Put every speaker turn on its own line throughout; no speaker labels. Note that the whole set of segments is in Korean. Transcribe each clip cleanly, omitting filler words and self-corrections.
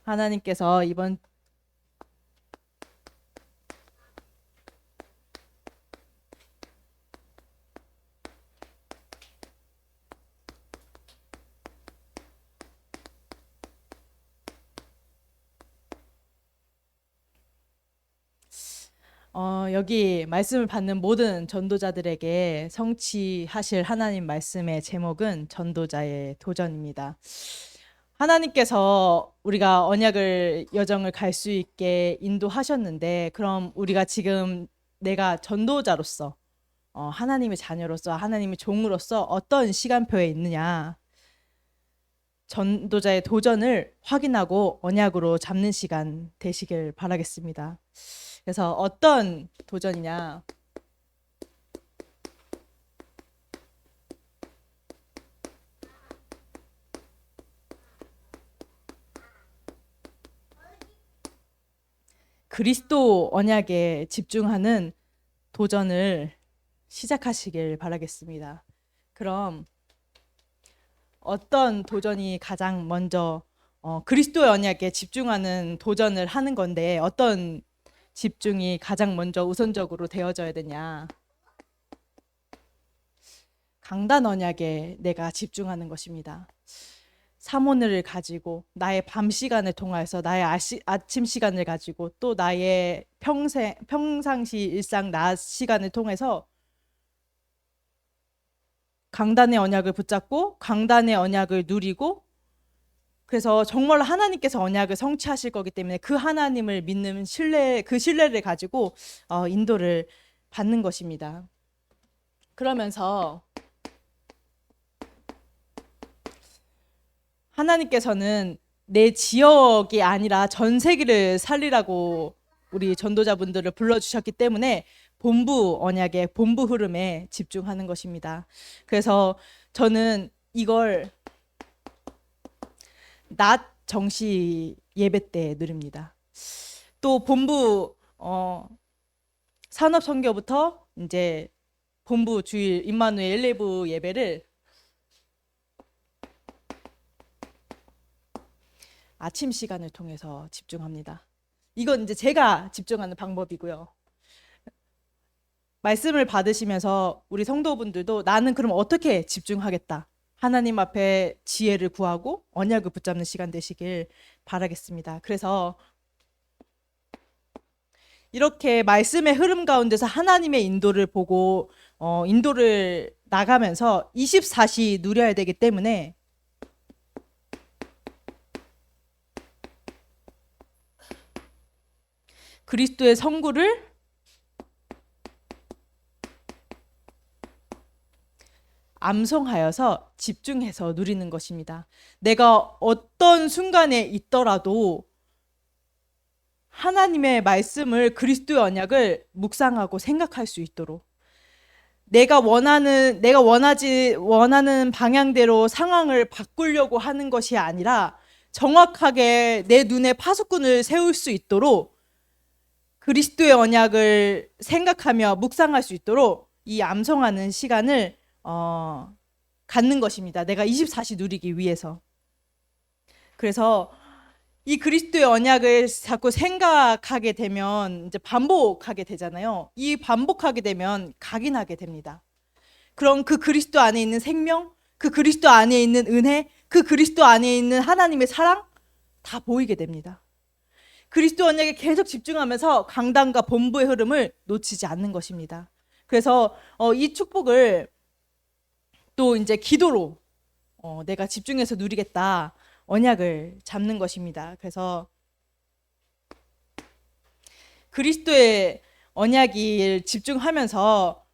하나님께서 이번 여기 말씀을 받는 모든 전도자들에게 성취하실 하나님 말씀의 제목은 전도자의 도전입니다. 하나님께서 우리가 언약을 여정을 갈 수 있게 인도하셨는데, 그럼 우리가 지금 내가 전도자로서 하나님의 자녀로서 하나님의 종으로서 어떤 시간표에 있느냐, 전도자의 도전을 확인하고 언약으로 잡는 시간 되시길 바라겠습니다. 그래서 어떤 도전이냐, 그리스도 언약에 집중하는 도전을 시작하시길 바라겠습니다. 그럼 어떤 도전이 가장 먼저 그리스도의 언약에 집중하는 도전을 하는 건데, 어떤 집중이 가장 먼저 우선적으로 되어져야 되냐? 강단 언약에 내가 집중하는 것입니다. 사모늘을 가지고 나의 밤 시간을 통해서 나의 아침 시간을 가지고 또 나의 평상시 일상 낮 시간을 통해서 강단의 언약을 붙잡고 강단의 언약을 누리고, 그래서 정말 하나님께서 언약을 성취하실 거기 때문에 그 하나님을 믿는 그 신뢰를 가지고 인도를 받는 것입니다. 그러면서 하나님께서는 내 지역이 아니라 전 세계를 살리라고 우리 전도자분들을 불러주셨기 때문에 본부 언약의 본부 흐름에 집중하는 것입니다. 그래서 저는 이걸 낮 정시 예배 때 누립니다. 또 본부 산업 선교부터 이제 본부 주일 임마누엘 엘레브 예배를 아침 시간을 통해서 집중합니다. 이건 이제 제가 집중하는 방법이고요. 말씀을 받으시면서 우리 성도분들도 나는 그럼 어떻게 집중하겠다, 하나님 앞에 지혜를 구하고 언약을 붙잡는 시간 되시길 바라겠습니다. 그래서 이렇게 말씀의 흐름 가운데서 하나님의 인도를 보고 인도를 나가면서 24시 누려야 되기 때문에 그리스도의 성구를 암송하여서 집중해서 누리는 것입니다. 내가 어떤 순간에 있더라도 하나님의 말씀을, 그리스도의 언약을 묵상하고 생각할 수 있도록, 내가 원하는 방향대로 상황을 바꾸려고 하는 것이 아니라 정확하게 내 눈에 파수꾼을 세울 수 있도록 그리스도의 언약을 생각하며 묵상할 수 있도록 이 암송하는 시간을 갖는 것입니다. 내가 24시 누리기 위해서. 그래서 이 그리스도의 언약을 자꾸 생각하게 되면 이제 반복하게 되잖아요. 이 반복하게 되면 각인하게 됩니다. 그럼 그 그리스도 안에 있는 생명, 그 그리스도 안에 있는 은혜, 그 그리스도 안에 있는 하나님의 사랑 다 보이게 됩니다. 그리스도 언약에 계속 집중하면서 강단과 본부의 흐름을 놓치지 않는 것입니다. 그래서 이 축복을 또 이제 기도로 내가 집중해서 누리겠다, 언약을 잡는 것입니다. 그래서 그리스도의 언약을 집중하면서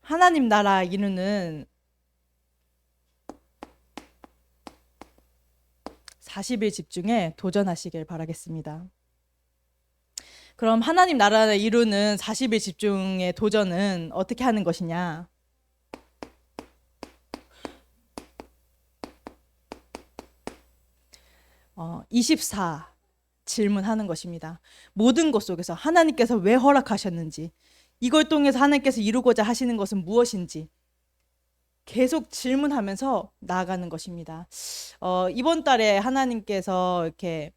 하나님 나라 이루는 40일 집중에 도전하시길 바라겠습니다. 그럼 하나님 나라를 이루는 40일 집중의 도전은 어떻게 하는 것이냐? 24 질문하는 것입니다. 모든 것 속에서 하나님께서 왜 허락하셨는지, 이걸 통해서 하나님께서 이루고자 하시는 것은 무엇인지 계속 질문하면서 나아가는 것입니다. 이번 달에 하나님께서 이렇게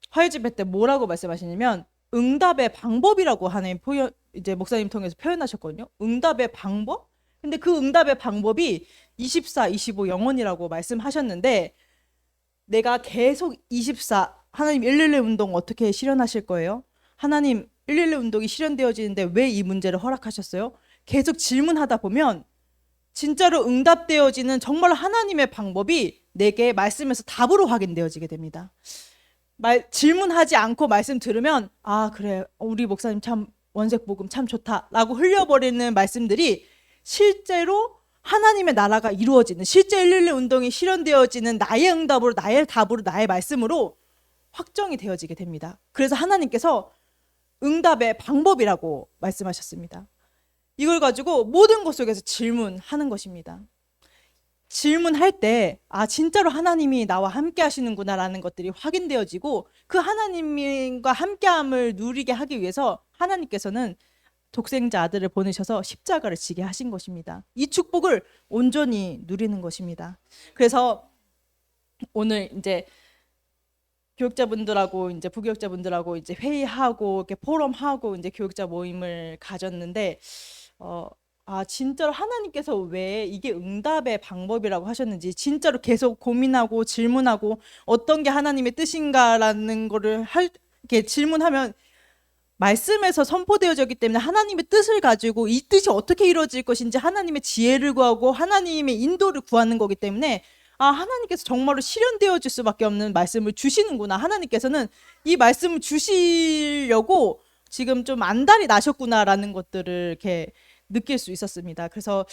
화요집회 때 뭐라고 말씀하시냐면 응답의 방법이라고 하나님 표현, 이제 목사님 통해서 표현하셨거든요. 응답의 방법? 근데 그 응답의 방법이 24, 25 영원이라고 말씀하셨는데 내가 계속 24 하나님 111 운동 어떻게 실현하실 거예요? 하나님 111 운동이 실현되어지는데 왜 이 문제를 허락하셨어요? 계속 질문하다 보면 진짜로 응답되어지는 정말 하나님의 방법이 내게 말씀에서 답으로 확인되어지게 됩니다. 질문하지 않고 말씀 들으면 아 그래 우리 목사님 참 원색복음 참 좋다라고 흘려버리는 말씀들이 실제로 하나님의 나라가 이루어지는 실제 111 운동이 실현되어지는 나의 응답으로 나의 답으로 나의 말씀으로 확정이 되어지게 됩니다. 그래서 하나님께서 응답의 방법이라고 말씀하셨습니다. 이걸 가지고 모든 것 속에서 질문하는 것입니다. 질문할 때 아 진짜로 하나님이 나와 함께 하시는구나라는 것들이 확인되어지고 그 하나님과 함께함을 누리게 하기 위해서 하나님께서는 독생자 아들을 보내셔서 십자가를 지게 하신 것입니다. 이 축복을 온전히 누리는 것입니다. 그래서 오늘 이제 교육자분들하고 이제 부교육자분들하고 이제 회의하고 이렇게 포럼하고 이제 교육자 모임을 가졌는데 진짜로 하나님께서 왜 이게 응답의 방법이라고 하셨는지 진짜로 계속 고민하고 질문하고 어떤 게 하나님의 뜻인가라는 거를 이렇게 질문하면 말씀에서 선포되어졌기 때문에 하나님의 뜻을 가지고 이 뜻이 어떻게 이루어질 것인지 하나님의 지혜를 구하고 하나님의 인도를 구하는 거기 때문에 하나님께서 정말로 실현되어질 수밖에 없는 말씀을 주시는구나. 하나님께서는 이 말씀을 주시려고 지금 좀 안달이 나셨구나라는 것들을 이렇게 느낄 수 있었습니다. 그래서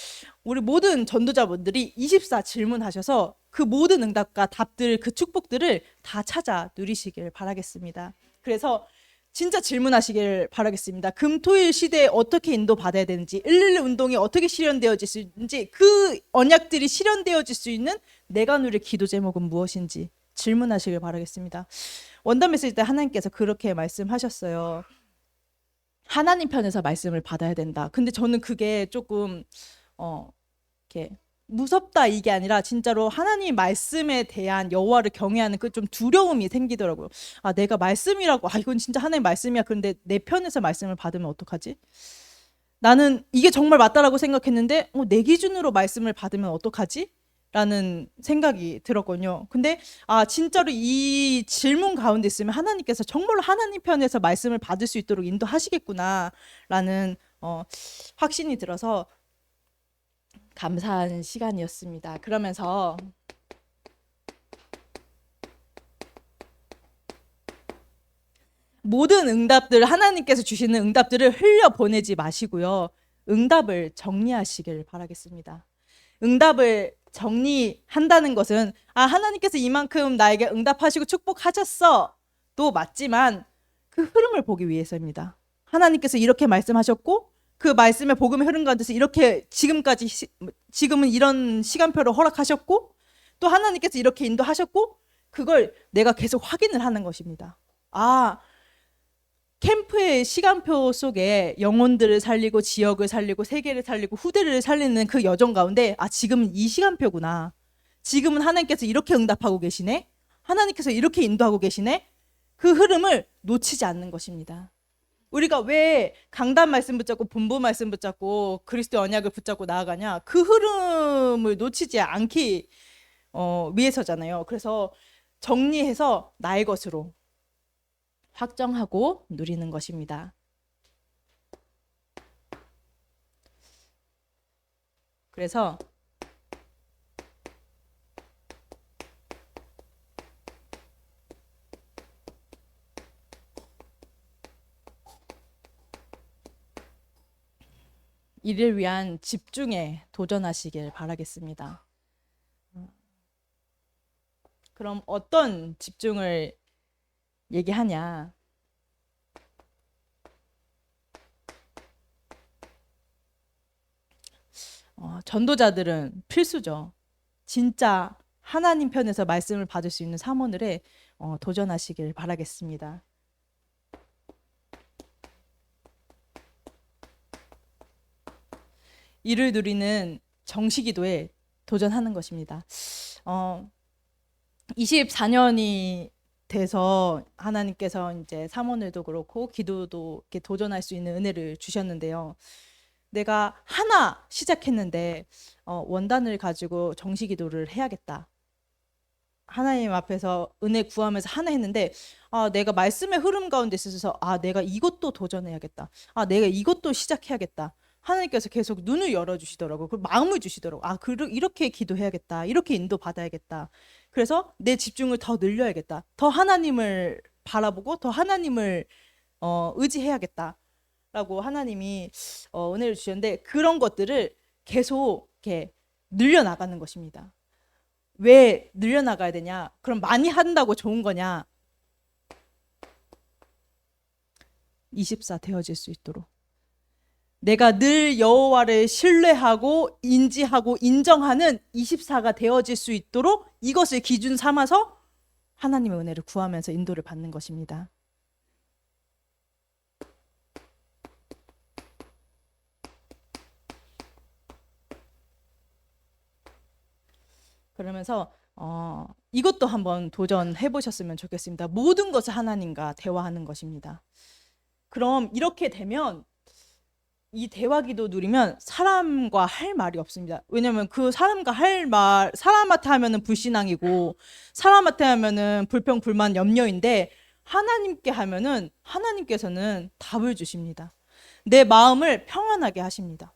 우리 모든 전도자분들이 24 질문하셔서 그 모든 응답과 답들, 그 축복들을 다 찾아 누리시길 바라겠습니다. 그래서 진짜 질문하시길 바라겠습니다. 금토일 시대에 어떻게 인도받아야 되는지 111 운동이 어떻게 실현되어질 수 있는지 그 언약들이 실현되어질 수 있는 내가 누릴 기도 제목은 무엇인지 질문하시길 바라겠습니다. 원단 메시지 때 하나님께서 그렇게 말씀하셨어요. 하나님 편에서 말씀을 받아야 된다. 근데 저는 그게 조금 이렇게 무섭다 이게 아니라 진짜로 하나님 말씀에 대한 여호와를 경외하는 그 좀 두려움이 생기더라고요. 내가 말씀이라고 이건 진짜 하나님 말씀이야. 그런데 내 편에서 말씀을 받으면 어떡하지? 나는 이게 정말 맞다라고 생각했는데 내 기준으로 말씀을 받으면 어떡하지? 라는 생각이 들었거든요. 근데 진짜로 이 질문 가운데 있으면 하나님께서 정말로 하나님 편에서 말씀을 받을 수 있도록 인도하시겠구나 라는 확신이 들어서 감사한 시간이었습니다. 그러면서 모든 응답들 하나님께서 주시는 응답들을 흘려보내지 마시고요. 응답을 정리하시길 바라겠습니다. 응답을 정리한다는 것은 하나님께서 이만큼 나에게 응답하시고 축복하셨어 도 맞지만 그 흐름을 보기 위해서입니다. 하나님께서 이렇게 말씀하셨고 그 말씀의 복음의 흐름 가운데서 이렇게 지금은 이런 시간표를 허락하셨고 또 하나님께서 이렇게 인도하셨고 그걸 내가 계속 확인을 하는 것입니다. 캠프의 시간표 속에 영혼들을 살리고 지역을 살리고 세계를 살리고 후대를 살리는 그 여정 가운데 지금은 이 시간표구나. 지금은 하나님께서 이렇게 응답하고 계시네. 하나님께서 이렇게 인도하고 계시네. 그 흐름을 놓치지 않는 것입니다. 우리가 왜 강단 말씀 붙잡고 본부 말씀 붙잡고 그리스도의 언약을 붙잡고 나아가냐? 그 흐름을 놓치지 않기 위해서잖아요. 그래서 정리해서 나의 것으로 확정하고 누리는 것입니다. 그래서 이를 위한 집중에 도전하시길 바라겠습니다. 그럼 어떤 집중을 얘기하냐? 전도자들은 필수죠. 진짜 하나님 편에서 말씀을 받을 수 있는 사모늘에 도전하시길 바라겠습니다. 이를 누리는 정시기도에 도전하는 것입니다. 24년이 돼서 하나님께서 이제 삼원을도 그렇고 기도도 이렇게 도전할 수 있는 은혜를 주셨는데요. 내가 하나 시작했는데 원단을 가지고 정시기도를 해야겠다. 하나님 앞에서 은혜 구하면서 하나 했는데 내가 말씀의 흐름 가운데 있어서 내가 이것도 도전해야겠다. 내가 이것도 시작해야겠다. 하나님께서 계속 눈을 열어주시더라고요. 그 마음을 주시더라고요. 이렇게 기도해야겠다. 이렇게 인도받아야겠다. 그래서 내 집중을 더 늘려야겠다. 더 하나님을 바라보고 더 하나님을 의지해야겠다. 라고 하나님이 은혜를 주셨는데 그런 것들을 계속 이렇게 늘려나가는 것입니다. 왜 늘려나가야 되냐? 그럼 많이 한다고 좋은 거냐? 24 되어질 수 있도록 내가 늘 여호와를 신뢰하고 인지하고 인정하는 24가 되어질 수 있도록 이것을 기준 삼아서 하나님의 은혜를 구하면서 인도를 받는 것입니다. 그러면서 이것도 한번 도전해 보셨으면 좋겠습니다. 모든 것을 하나님과 대화하는 것입니다. 그럼 이렇게 되면 이 대화기도 누리면 사람과 할 말이 없습니다. 왜냐하면 그 사람과 할 말, 사람한테 하면은 불신앙이고 사람한테 하면은 불평, 불만, 염려인데 하나님께 하면은 하나님께서는 답을 주십니다. 내 마음을 평안하게 하십니다.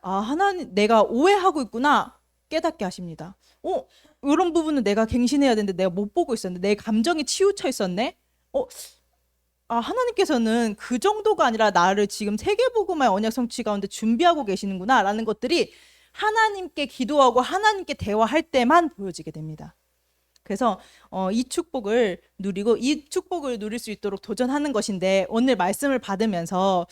하나님, 내가 오해하고 있구나 깨닫게 하십니다. 이런 부분은 내가 갱신해야 되는데 내가 못 보고 있었는데 내 감정이 치우쳐 있었네. 하나님께서는 그 정도가 아니라 나를 지금 세계복음화의 언약 성취 가운데 준비하고 계시는구나 라는 것들이 하나님께 기도하고 하나님께 대화할 때만 보여지게 됩니다. 그래서 이 축복을 누리고 이 축복을 누릴 수 있도록 도전하는 것인데 오늘 말씀을 받으면서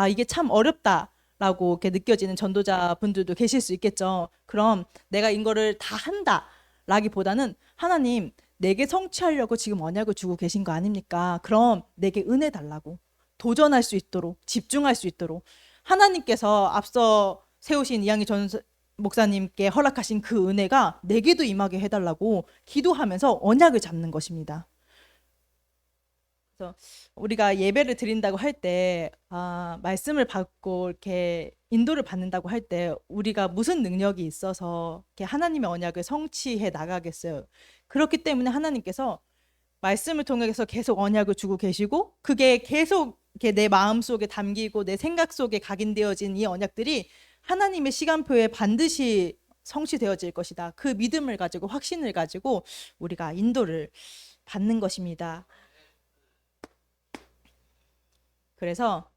이게 참 어렵다라고 이렇게 느껴지는 전도자분들도 계실 수 있겠죠. 그럼 내가 이거를 다 한다 라기보다는 하나님 내게 성취하려고 지금 언약을 주고 계신 거 아닙니까? 그럼 내게 은혜 달라고 도전할 수 있도록 집중할 수 있도록 하나님께서 앞서 세우신 이양희 전 목사님께 허락하신 그 은혜가 내게도 임하게 해달라고 기도하면서 언약을 잡는 것입니다. 그래서 우리가 예배를 드린다고 할 때 말씀을 받고 이렇게 인도를 받는다고 할 때 우리가 무슨 능력이 있어서 이렇게 하나님의 언약을 성취해 나가겠어요. 그렇기 때문에 하나님께서 말씀을 통해서 계속 언약을 주고 계시고 그게 계속 이렇게 내 마음 속에 담기고 내 생각 속에 각인되어진 이 언약들이 하나님의 시간표에 반드시 성취되어질 것이다. 그 믿음을 가지고 확신을 가지고 우리가 인도를 받는 것입니다. 그래서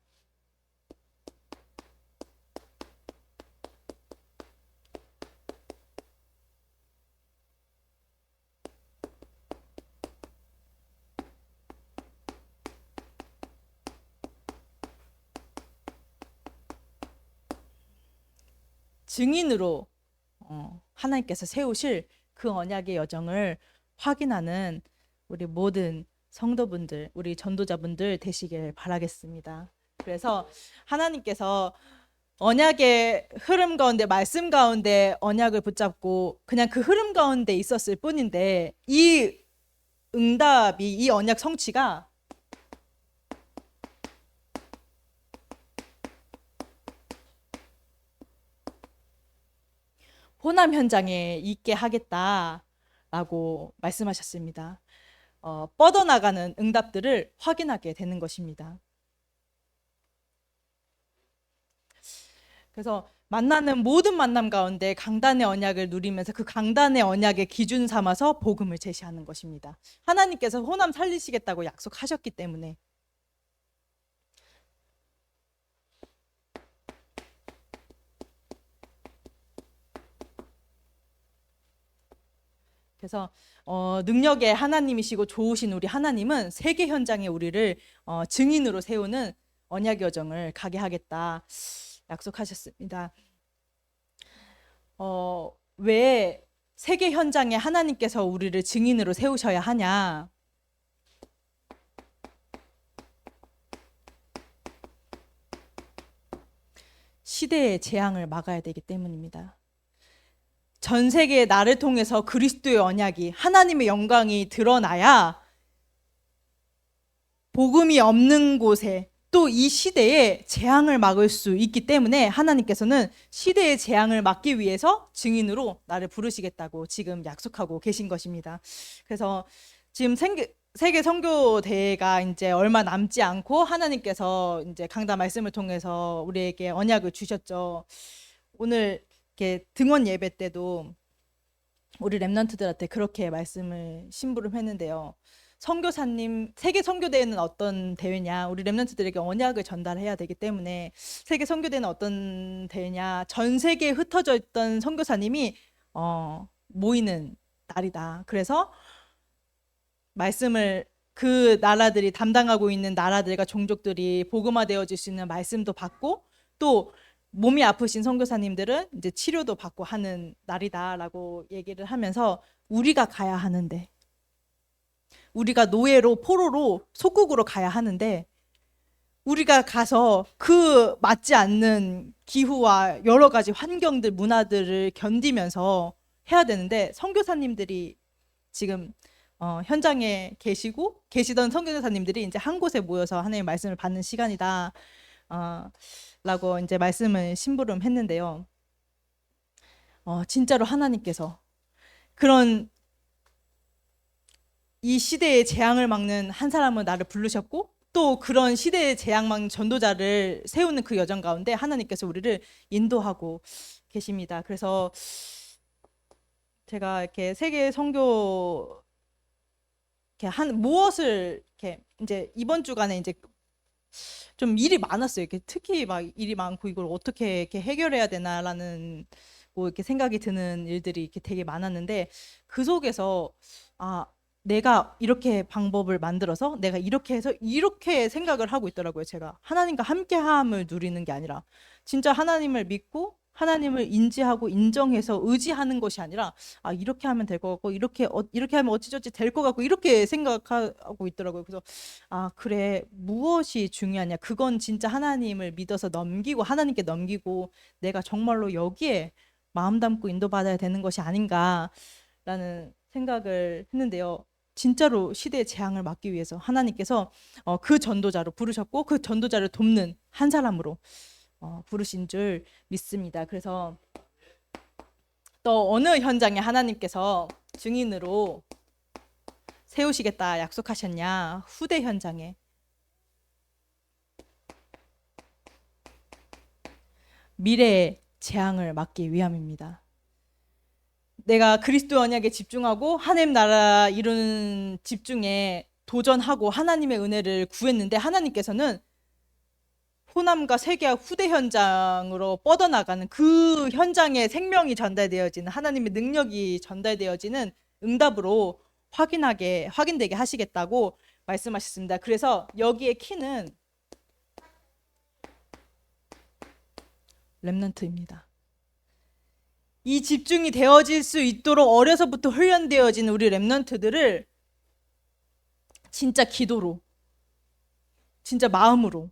증인으로 하나님께서 세우실 그 언약의 여정을 확인하는 우리 모든 성도분들, 우리 전도자분들 되시길 바라겠습니다. 그래서 하나님께서 언약의 흐름 가운데 말씀 가운데 언약을 붙잡고 그냥 그 흐름 가운데 있었을 뿐인데 이 응답이 이 언약 성취가 호남 현장에 있게 하겠다라고 말씀하셨습니다. 뻗어나가는 응답들을 확인하게 되는 것입니다. 그래서 만나는 모든 만남 가운데 강단의 언약을 누리면서 그 강단의 언약의 기준 삼아서 복음을 제시하는 것입니다. 하나님께서 호남 살리시겠다고 약속하셨기 때문에. 그래서 능력의 하나님이시고 좋으신 우리 하나님은 세계 현장에 우리를 증인으로 세우는 언약 여정을 가게 하겠다 약속하셨습니다. 왜 세계 현장에 하나님께서 우리를 증인으로 세우셔야 하냐? 시대의 재앙을 막아야 되기 때문입니다. 전 세계의 나를 통해서 그리스도의 언약이, 하나님의 영광이 드러나야 복음이 없는 곳에, 또 이 시대에 재앙을 막을 수 있기 때문에 하나님께서는 시대의 재앙을 막기 위해서 증인으로 나를 부르시겠다고 지금 약속하고 계신 것입니다. 그래서 지금 세계 선교대회가 이제 얼마 남지 않고 하나님께서 이제 강단 말씀을 통해서 우리에게 언약을 주셨죠. 오늘 이렇게 등원 예배 때도 우리 렘넌트들한테 그렇게 말씀을 심부름했는데요. 선교사님, 세계 선교대회는 어떤 대회냐? 우리 렘넌트들에게 언약을 전달해야 되기 때문에 세계 선교대회는 어떤 대회냐? 전 세계에 흩어져 있던 선교사님이 모이는 날이다. 그래서 말씀을 그 나라들이 담당하고 있는 나라들과 종족들이 복음화되어질 수 있는 말씀도 받고, 또 몸이 아프신 선교사님들은 이제 치료도 받고 하는 날이다라고 얘기를 하면서, 우리가 가야 하는데, 우리가 노예로 포로로 속국으로 가야 하는데, 우리가 가서 그 맞지 않는 기후와 여러 가지 환경들, 문화들을 견디면서 해야 되는데, 선교사님들이 지금 현장에 계시던 선교사님들이 이제 한 곳에 모여서 하나님의 말씀을 받는 시간이다 라고 이제 말씀을 심부름했는데요. 진짜로 하나님께서 그런 이 시대의 재앙을 막는 한 사람을 나를 부르셨고, 또 그런 시대의 재앙 막는 전도자를 세우는 그 여정 가운데 하나님께서 우리를 인도하고 계십니다. 그래서 제가 이렇게 세계 선교 무엇을 이렇게 이제 이번 주간에 이제 좀 일이 많았어요. 이렇게 특히 막 일이 많고 이걸 어떻게 이렇게 해결해야 되나라는 뭐 이렇게 생각이 드는 일들이 이렇게 되게 많았는데, 그 속에서 내가 이렇게 방법을 만들어서 내가 이렇게 해서 이렇게 생각을 하고 있더라고요. 제가 하나님과 함께함을 누리는 게 아니라 진짜 하나님을 믿고 하나님을 인지하고 인정해서 의지하는 것이 아니라 이렇게 하면 될 것 같고 이렇게 하면 어찌저찌 될 것 같고 이렇게 생각하고 있더라고요. 그래서 그래, 무엇이 중요하냐, 그건 진짜 하나님을 믿어서 넘기고 하나님께 넘기고 내가 정말로 여기에 마음 담고 인도받아야 되는 것이 아닌가라는 생각을 했는데요. 진짜로 시대의 재앙을 막기 위해서 하나님께서 그 전도자로 부르셨고, 그 전도자를 돕는 한 사람으로 부르신 줄 믿습니다. 그래서 또 어느 현장에 하나님께서 증인으로 세우시겠다 약속하셨냐? 후대 현장에. 미래의 재앙을 막기 위함입니다. 내가 그리스도 언약에 집중하고 하나님 나라 이루는 집중에 도전하고 하나님의 은혜를 구했는데, 하나님께서는 호남과 세계와 후대 현장으로 뻗어나가는 그 현장에 생명이 전달되어지는, 하나님의 능력이 전달되어지는 응답으로 확인되게 하시겠다고 말씀하셨습니다. 그래서 여기에 키는 렘넌트입니다. 이 집중이 되어질 수 있도록 어려서부터 훈련되어진 우리 렘넌트들을 진짜 기도로, 진짜 마음으로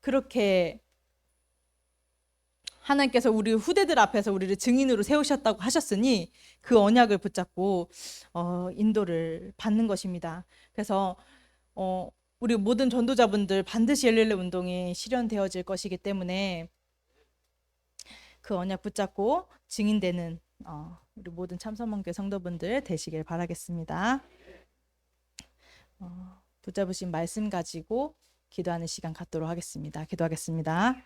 그렇게 하나님께서 우리 후대들 앞에서 우리를 증인으로 세우셨다고 하셨으니 그 언약을 붙잡고 인도를 받는 것입니다. 그래서 우리 모든 전도자분들 반드시 엘릴레 운동이 실현되어질 것이기 때문에 그 언약 붙잡고 증인되는 우리 모든 참선문교회 성도분들 되시길 바라겠습니다. 붙잡으신 말씀 가지고 기도하는 시간 갖도록 하겠습니다. 기도하겠습니다.